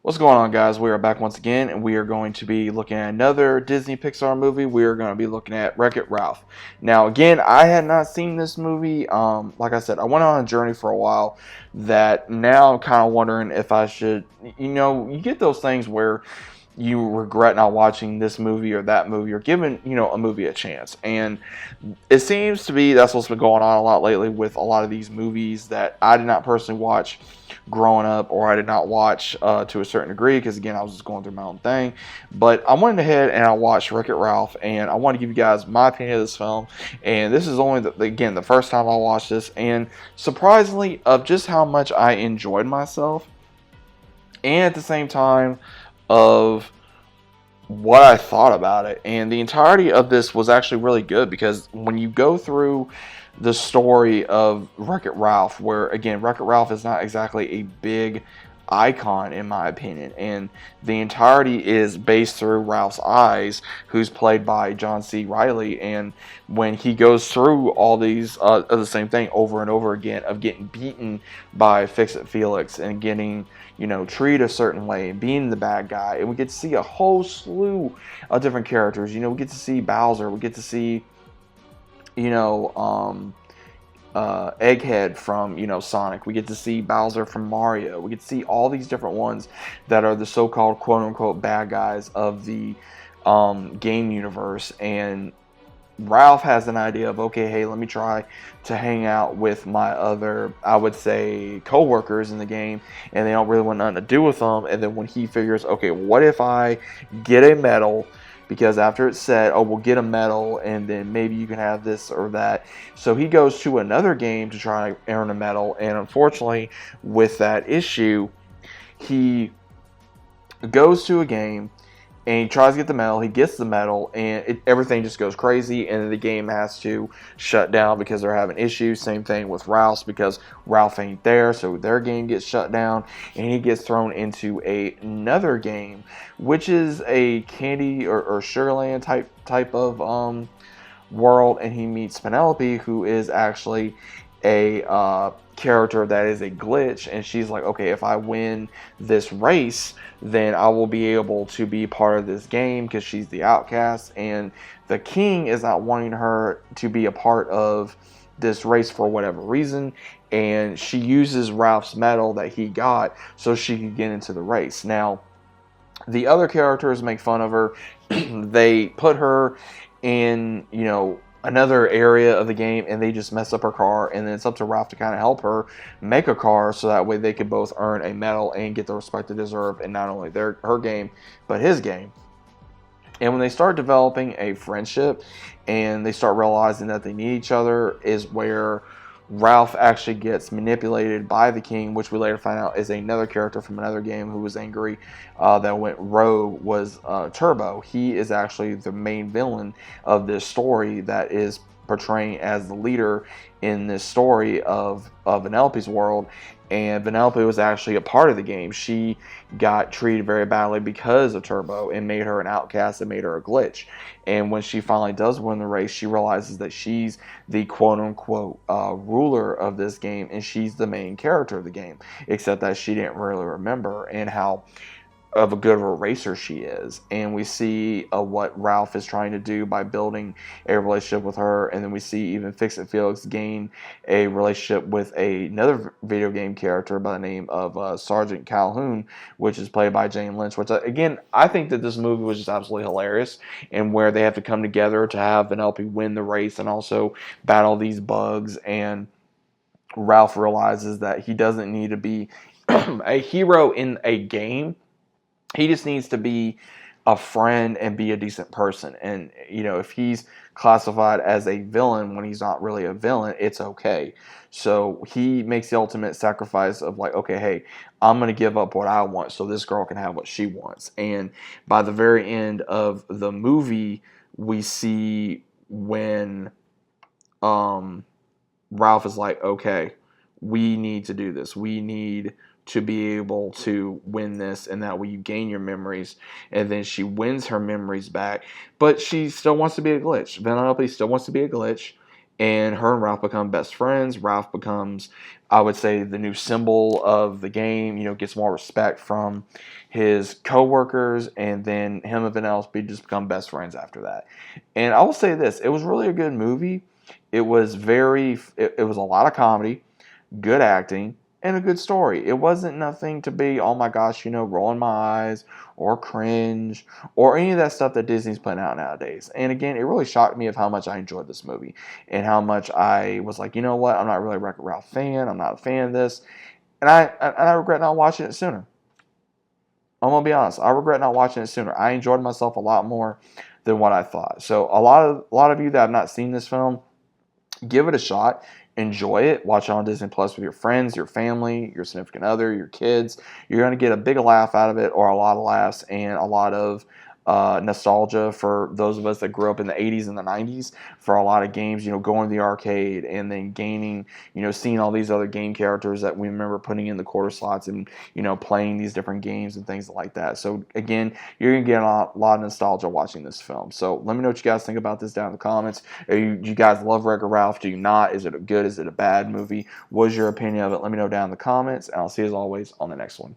What's going on, guys? We are back once again, and we are going to be looking at another Disney Pixar movie. We are going to be looking at Wreck-It Ralph. Now, again, I had not seen this movie. Like I said, I went on a journey for a while that now I'm kind of wondering if I should. You get those things where you regret not watching this movie or that movie or giving, a movie a chance. And it seems to be that's what's been going on a lot lately with a lot of these movies that I did not personally watch growing up, or I did not watch to a certain degree because, again, I was just going through my own thing. But I went ahead and I watched Wreck-It Ralph, and I want to give you guys my opinion of this film. And this is only again the first time I watched this, and surprisingly of just how much I enjoyed myself, and at the same time of what I thought about it. And the entirety of this was actually really good because when you go through the story of Wreck-It Ralph, where again, Wreck-It Ralph is not exactly a big icon in my opinion, and the entirety is based through Ralph's eyes, who's played by John C. Reilly. And when he goes through all these the same thing over and over again of getting beaten by Fix-It Felix and getting treated a certain way and being the bad guy, and we get to see a whole slew of different characters. We get to see Bowser, we get to see Egghead from Sonic. We get to see Bowser from Mario. We get to see all these different ones that are the so-called quote-unquote bad guys of the game universe. And Ralph has an idea of, okay, hey, let me try to hang out with my other, I would say, co-workers in the game, and they don't really want nothing to do with them. And then when he figures, okay, what if I get a medal? Because after it's said, oh, we'll get a medal, and then maybe you can have this or that. So he goes to another game to try to earn a medal, and unfortunately, with that issue, he goes to a game, and he tries to get the medal. He gets the medal, and everything just goes crazy, and then the game has to shut down because they're having issues. Same thing with Ralph's, because Ralph ain't there, so their game gets shut down, and he gets thrown into another game, which is a candy or Sugarland type of world, and he meets Penelope, who is actually a character that is a glitch, and she's like, okay, if I win this race, then I will be able to be part of this game, because she's the outcast, and the king is not wanting her to be a part of this race for whatever reason, and she uses Ralph's medal that he got so she could get into the race. Now, the other characters make fun of her. They put her in, another area of the game, and they just mess up her car, and then it's up to Ralph to kind of help her make a car so that way they could both earn a medal and get the respect they deserve in not only her game, but his game. And when they start developing a friendship and they start realizing that they need each other is where Ralph actually gets manipulated by the king, which we later find out is another character from another game who was angry that went rogue, was Turbo. He is actually the main villain of this story that is portraying as the leader in this story of Penelope's world. And Penelope was actually a part of the game. She got treated very badly because of Turbo and made her an outcast and made her a glitch. And when she finally does win the race, she realizes that she's the quote-unquote ruler of this game, and she's the main character of the game, except that she didn't really remember and how of a good of a racer she is. And we see what Ralph is trying to do by building a relationship with her, and then we see even Fix-It Felix gain a relationship with another video game character by the name of Sergeant Calhoun, which is played by Jane Lynch, which again, I think that this movie was just absolutely hilarious, and where they have to come together to have Penelope win the race and also battle these bugs. And Ralph realizes that he doesn't need to be a hero in a game. He just needs to be a friend and be a decent person. And, if he's classified as a villain when he's not really a villain, it's okay. So he makes the ultimate sacrifice of like, okay, hey, I'm going to give up what I want so this girl can have what she wants. And by the very end of the movie, we see when Ralph is like, okay, we need to do this. We need to be able to win this, and that way you gain your memories. And then she wins her memories back, but she still wants to be a glitch. Penelope still wants to be a glitch, and her and Ralph become best friends. Ralph becomes, I would say, the new symbol of the game. Gets more respect from his coworkers, and then him and Penelope just become best friends after that. And I will say this: it was really a good movie. It was it was a lot of comedy, good acting, and a good story. It wasn't nothing to be, oh my gosh, rolling my eyes or cringe or any of that stuff that Disney's putting out nowadays. And again, it really shocked me of how much I enjoyed this movie and how much I was like, you know what, I'm not really a Wreck-It Ralph fan. I'm not a fan of this. And I regret not watching it sooner. I'm gonna be honest. I regret not watching it sooner. I enjoyed myself a lot more than what I thought. So a lot of you that have not seen this film, give it a shot. Enjoy it. Watch it on Disney Plus with your friends, your family, your significant other, your kids. You're going to get a big laugh out of it, or a lot of laughs, and a lot of nostalgia for those of us that grew up in the 80s and the 90s for a lot of games, going to the arcade and then gaining, seeing all these other game characters that we remember putting in the quarter slots and, playing these different games and things like that. So again, you're going to get a lot of nostalgia watching this film. So let me know what you guys think about this down in the comments. Do you guys love Wreck-It Ralph? Do you not? Is it a good? Is it a bad movie? What is your opinion of it? Let me know down in the comments, and I'll see you as always on the next one.